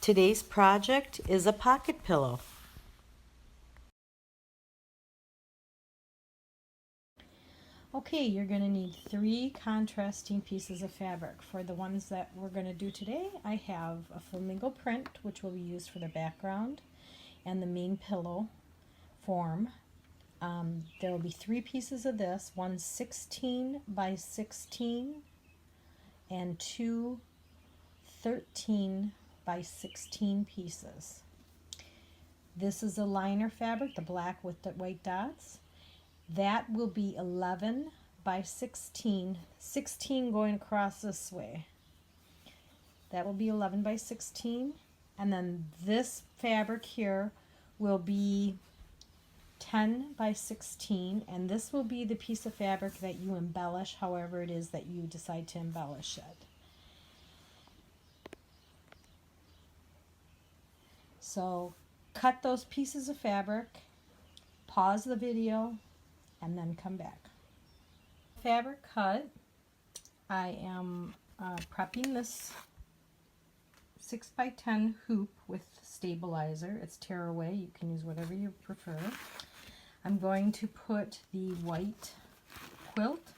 Today's project is a pocket pillow. Okay, you're going to need 3 contrasting pieces of fabric. For the ones that we're going to do today, I have a flamingo print, which will be used for the background and the main pillow form. There will be 3 pieces of this, one 16 by 16 and 2 13 by 16 pieces. This is a liner fabric, the black with the white dots. That will be 11 by 16, 16 going across this way. That will be 11 by 16. And then this fabric here will be 10 by 16, and this will be the piece of fabric that you embellish however it is that you decide to embellish it. So cut those pieces of fabric, pause the video, and then come back. Fabric cut, I am prepping this 6 by 10 hoop with stabilizer. It's tearaway, you can use whatever you prefer. I'm going to put the white quilt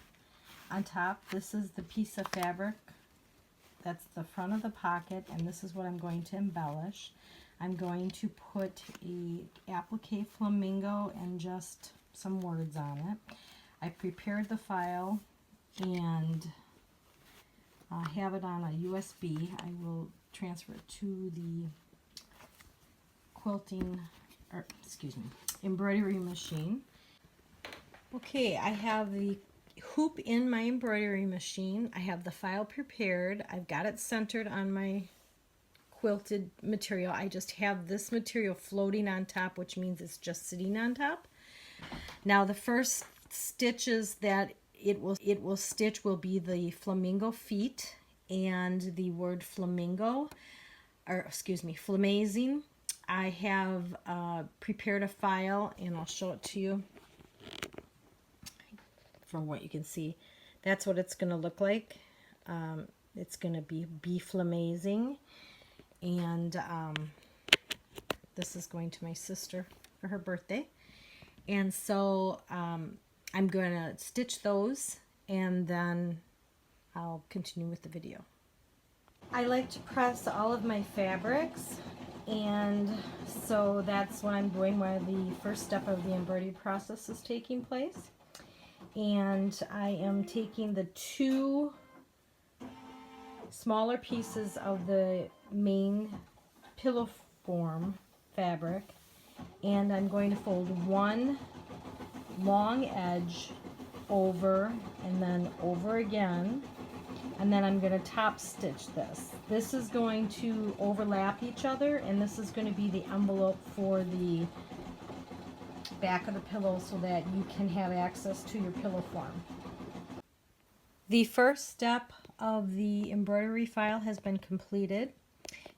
on top. This is the piece of fabric that's the front of the pocket, and this is what I'm going to embellish. I'm going to put a applique flamingo and just some words on it. I prepared the file and have it on a USB. I will transfer it to the embroidery machine. Okay, I have the hoop in my embroidery machine. I have the file prepared. I've got it centered on my quilted material. I just have this material floating on top, which means it's just sitting on top. Now the first stitches that it will stitch will be the flamingo feet and the word flamingo, or excuse me, flamazing. I have prepared a file, and I'll show it to you from what you can see. That's what it's going to look like. It's going to be flamazing. And this is going to my sister for her birthday. And so I'm going to stitch those, and then I'll continue with the video. I like to press all of my fabrics, and so that's what I'm doing while the first step of the embroidery process is taking place. And I am taking the 2 smaller pieces of the main pillow form fabric, and I'm going to fold one long edge over and then over again, and then I'm going to top stitch this. This is going to overlap each other, and this is going to be the envelope for the back of the pillow so that you can have access to your pillow form. The first step of the embroidery file has been completed.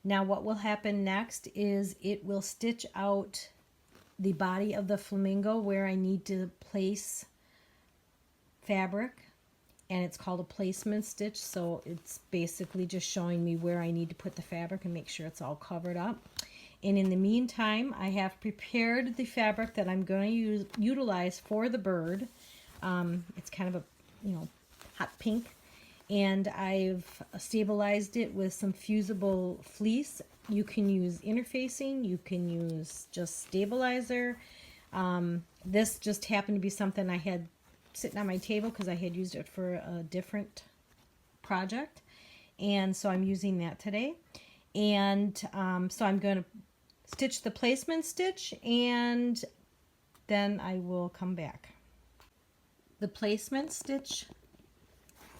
Now what will happen next is it will stitch out the body of the flamingo where I need to place fabric, and it's called a placement stitch. So it's basically just showing me where I need to put the fabric and make sure it's all covered up. And in the meantime, I have prepared the fabric that I'm going to utilize for the bird. It's kind of a hot pink, and I've stabilized it with some fusible fleece. You can use interfacing, you can use just stabilizer. This just happened to be something I had sitting on my table because I had used it for a different project, and so I'm using that today. And so I'm going to stitch the placement stitch, and then I will come back. The placement stitch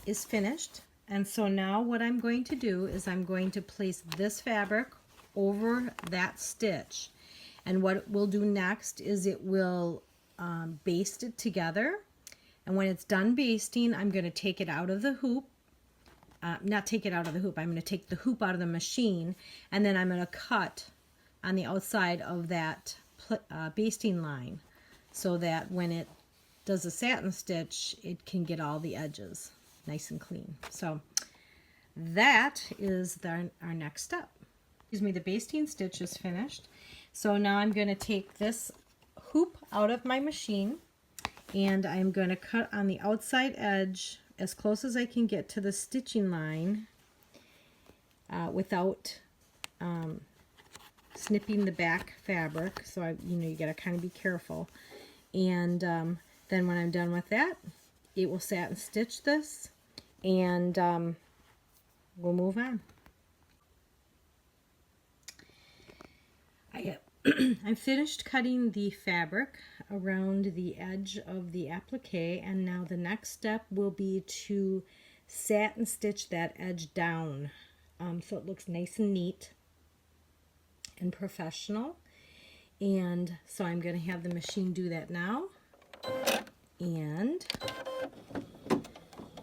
is finished, and so now what I'm going to do is I'm going to place this fabric over that stitch, and what it will do next is it will baste it together, and when it's done basting, I'm going to take it out of the hoop. Not take it out of the hoop, I'm going to take the hoop out of the machine, and then I'm going to cut on the outside of that basting line so that when it does a satin stitch, it can get all the edges nice and clean. So that is our next step. Excuse me, the basting stitch is finished. So now I'm going to take this hoop out of my machine, and I'm going to cut on the outside edge as close as I can get to the stitching line without snipping the back fabric. So you got to kind of be careful. And then when I'm done with that, it will satin stitch this, and we'll move on. I'm finished cutting the fabric around the edge of the applique, and now the next step will be to satin stitch that edge down so it looks nice and neat and professional. And so I'm going to have the machine do that now, and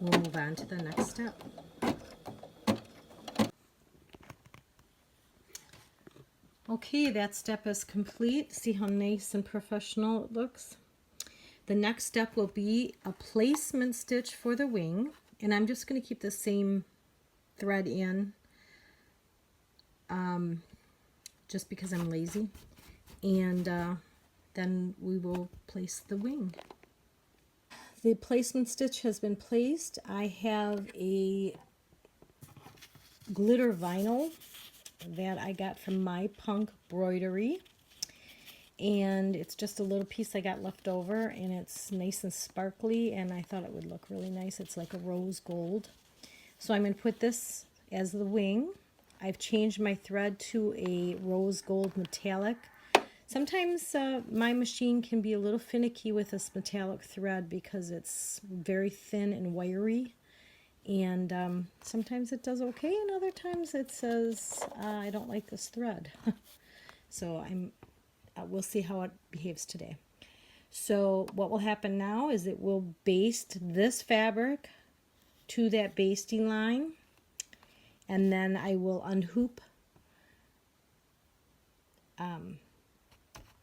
we'll move on to the next step. Okay, that step is complete. See how nice and professional it looks? The next step will be a placement stitch for the wing, and I'm just going to keep the same thread in just because I'm lazy, and then we will place the wing. The placement stitch has been placed. I have a glitter vinyl that I got from My Punk Embroidery, and it's just a little piece I got left over, and it's nice and sparkly, and I thought it would look really nice. It's like a rose gold. So I'm going to put this as the wing. I've changed my thread to a rose gold metallic. Sometimes my machine can be a little finicky with this metallic thread because it's very thin and wiry. And sometimes it does okay, and other times it says, I don't like this thread. So we'll see how it behaves today. So what will happen now is it will baste this fabric to that basting line, and then I will unhoop.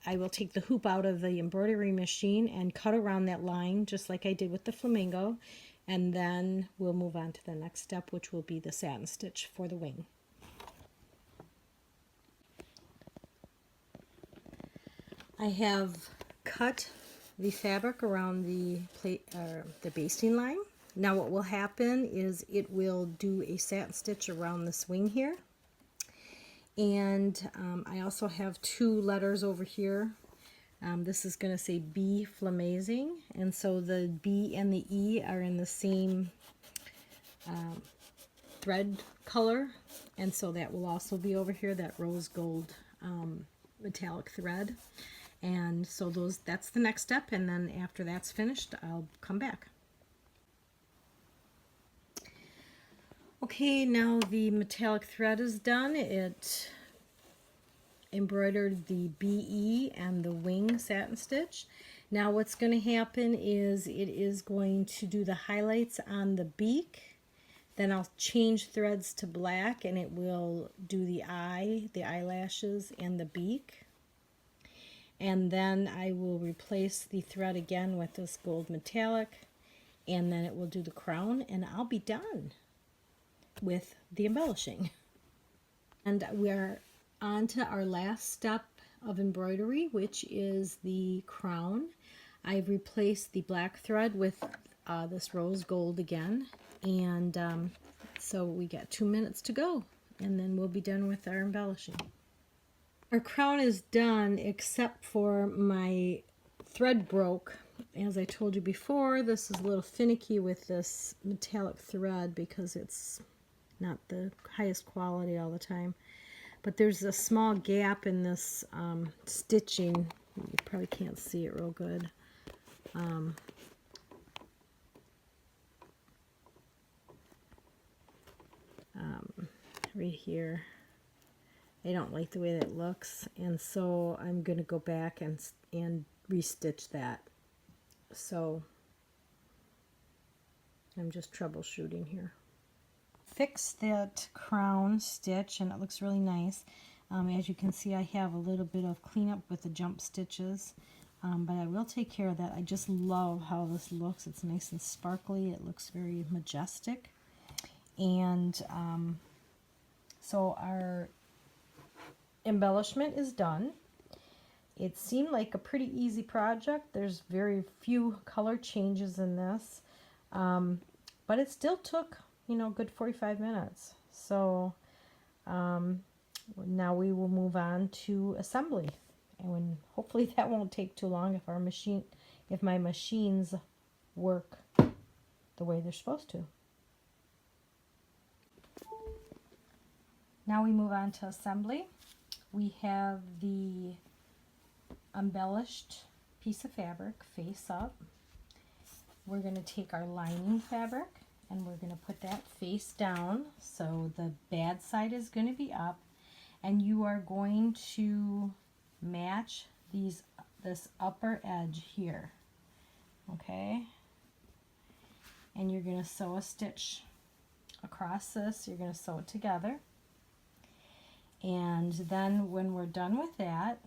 I will take the hoop out of the embroidery machine and cut around that line just like I did with the flamingo. And then we'll move on to the next step, which will be the satin stitch for the wing. I have cut the fabric around the basting line. Now what will happen is it will do a satin stitch around this wing here. And I also have two letters over here. This is going to say B Flamazing, and so the B and the E are in the same thread color, and so that will also be over here, that rose gold metallic thread. And so that's the next step, and then after that's finished, I'll come back. Okay, now the metallic thread is done. It embroidered the BE and the wing satin stitch. Now what's going to happen is it is going to do the highlights on the beak. Then I'll change threads to black, and it will do the eye, the eyelashes, and the beak. And then I will replace the thread again with this gold metallic, and then it will do the crown, and I'll be done with the embellishing. And we are on to our last step of embroidery, which is the crown. I've replaced the black thread with this rose gold again, and so we got 2 minutes to go, and then we'll be done with our embellishing. Our crown is done, except for my thread broke. As I told you before, this is a little finicky with this metallic thread because it's not the highest quality all the time. But there's a small gap in this stitching. You probably can't see it real good. Right here. I don't like the way that looks, and so I'm going to go back and restitch that. So I'm just troubleshooting here. Fix that crown stitch, and it looks really nice. As you can see, I have a little bit of cleanup with the jump stitches, but I will take care of that. I just love how this looks. It's nice and sparkly. It looks very majestic. And so our embellishment is done. It seemed like a pretty easy project. There's very few color changes in this, but it still took, you know, a good 45 minutes. So now we will move on to assembly, and hopefully that won't take too long if my machines work the way they're supposed to. Now we move on to assembly. We have the embellished piece of fabric face up. We're going to take our lining fabric and we're going to put that face down, so the bad side is going to be up, and you are going to match this upper edge here, okay? And you're going to sew a stitch across this. You're going to sew it together, and then when we're done with that,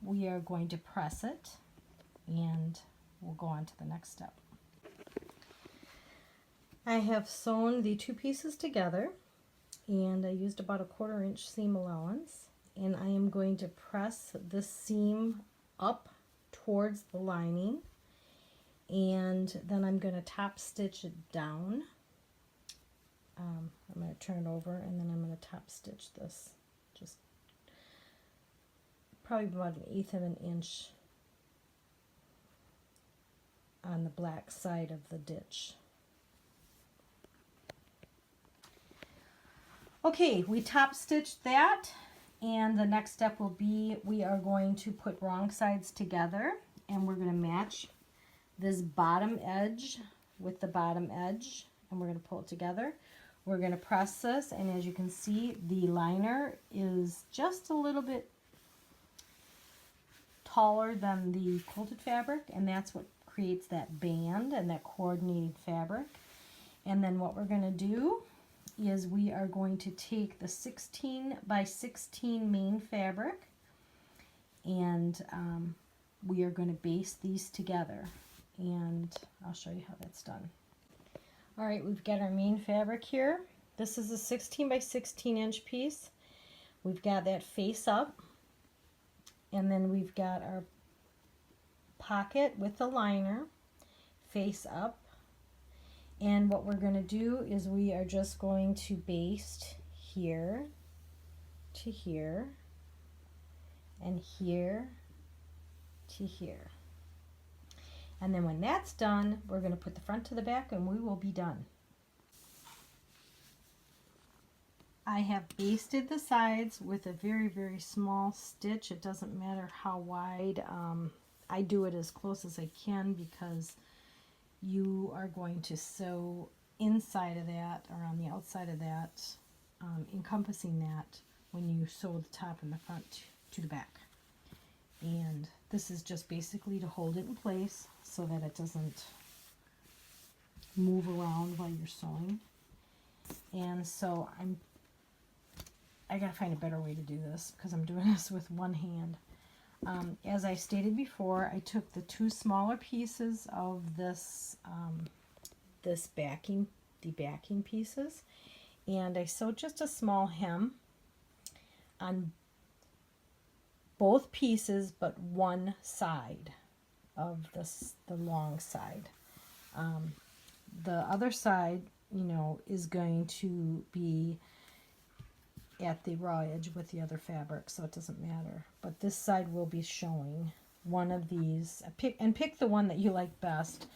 we are going to press it, and we'll go on to the next step. I have sewn the two pieces together, and I used about a 1/4 inch seam allowance, and I am going to press this seam up towards the lining, and then I'm going to top stitch it down. I'm going to turn it over, and then I'm going to top stitch this, just probably about 1/8 of an inch on the black side of the ditch. Okay, we top stitched that, and the next step will be we are going to put wrong sides together, and we're going to match this bottom edge with the bottom edge, and we're going to pull it together. We're going to press this, and as you can see, the liner is just a little bit taller than the quilted fabric, and that's what creates that band and that coordinated fabric. And then what we're going to do is we are going to take the 16 by 16 main fabric, and we are going to baste these together, and I'll show you how that's done. All right, we've got our main fabric here. This is a 16 by 16 inch piece. We've got that face up, and then we've got our pocket with the liner face up. And what we're going to do is we are just going to baste here to here and here to here. And then when that's done, we're going to put the front to the back, and we will be done. I have basted the sides with a very, very small stitch. It doesn't matter how wide. I do it as close as I can because you are going to sew inside of that or on the outside of that, encompassing that when you sew the top and the front to the back. And this is just basically to hold it in place so that it doesn't move around while you're sewing. And so I gotta find a better way to do this because I'm doing this with one hand. As I stated before, I took the two smaller pieces of this the backing pieces, and I sewed just a small hem on both pieces but one side of the long side. The other side, you know, is going to be at the raw edge with the other fabric, so it doesn't matter. But this side will be showing one of these. Pick the one that you like best.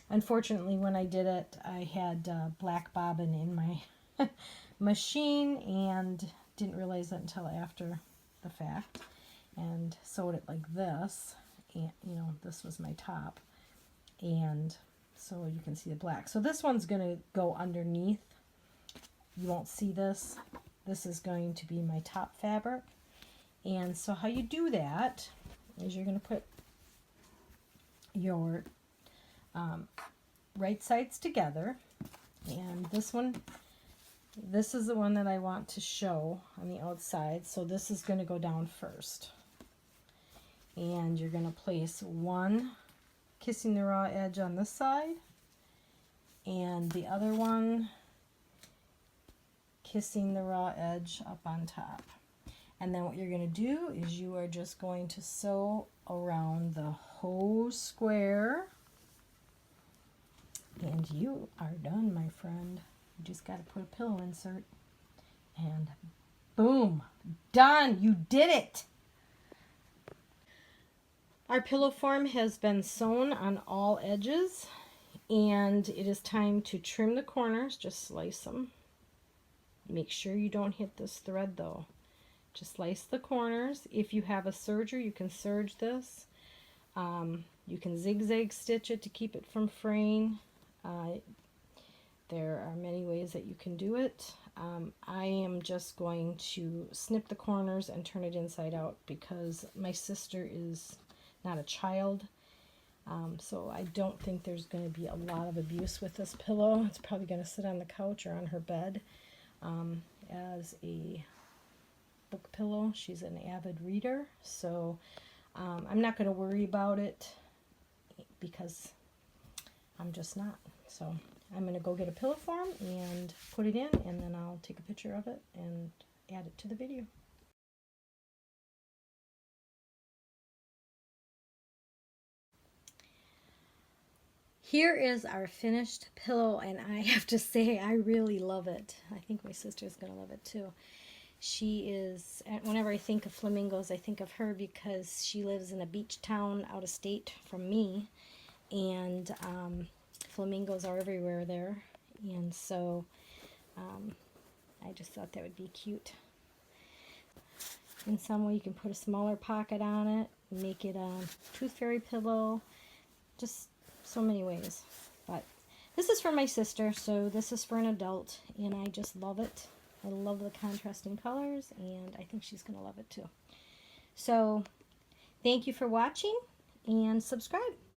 Unfortunately, when I did it, I had black bobbin in my machine and didn't realize it until after the fact, and sewed it like this. And you know, this was my top, and so you can see the black. So this one's going to go underneath. You won't see this. This is going to be my top fabric. And so how you do that is you're going to put your right sides together. And this is the one that I want to show on the outside. So this is going to go down first. And you're going to place one kissing the raw edge on this side, and the other one kissing the raw edge up on top. And then what you're going to do is you are just going to sew around the whole square. And you are done, my friend. You just got to put a pillow insert. And boom, done. You did it. Our pillow form has been sewn on all edges. And it is time to trim the corners. Just slice them. Make sure you don't hit this thread though. Just slice the corners. If you have a serger, you can serge this. You can zigzag stitch it to keep it from fraying. There are many ways that you can do it. I am just going to snip the corners and turn it inside out because my sister is not a child. So I don't think there's going to be a lot of abuse with this pillow. It's probably going to sit on the couch or on her bed as a book pillow. She's an avid reader, so I'm not going to worry about it because I'm just not. So I'm going to go get a pillow form and put it in, and then I'll take a picture of it and add it to the video. Here is our finished pillow, and I have to say I really love it. I think my sister's going to love it too. She is, whenever I think of flamingos, I think of her because she lives in a beach town out of state from me, and flamingos are everywhere there, and so I just thought that would be cute. In some way you can put a smaller pocket on it, make it a tooth fairy pillow, just so many ways. But this is for my sister, so this is for an adult, and I just love it. I love the contrasting colors, and I think she's going to love it too. So, thank you for watching, and subscribe.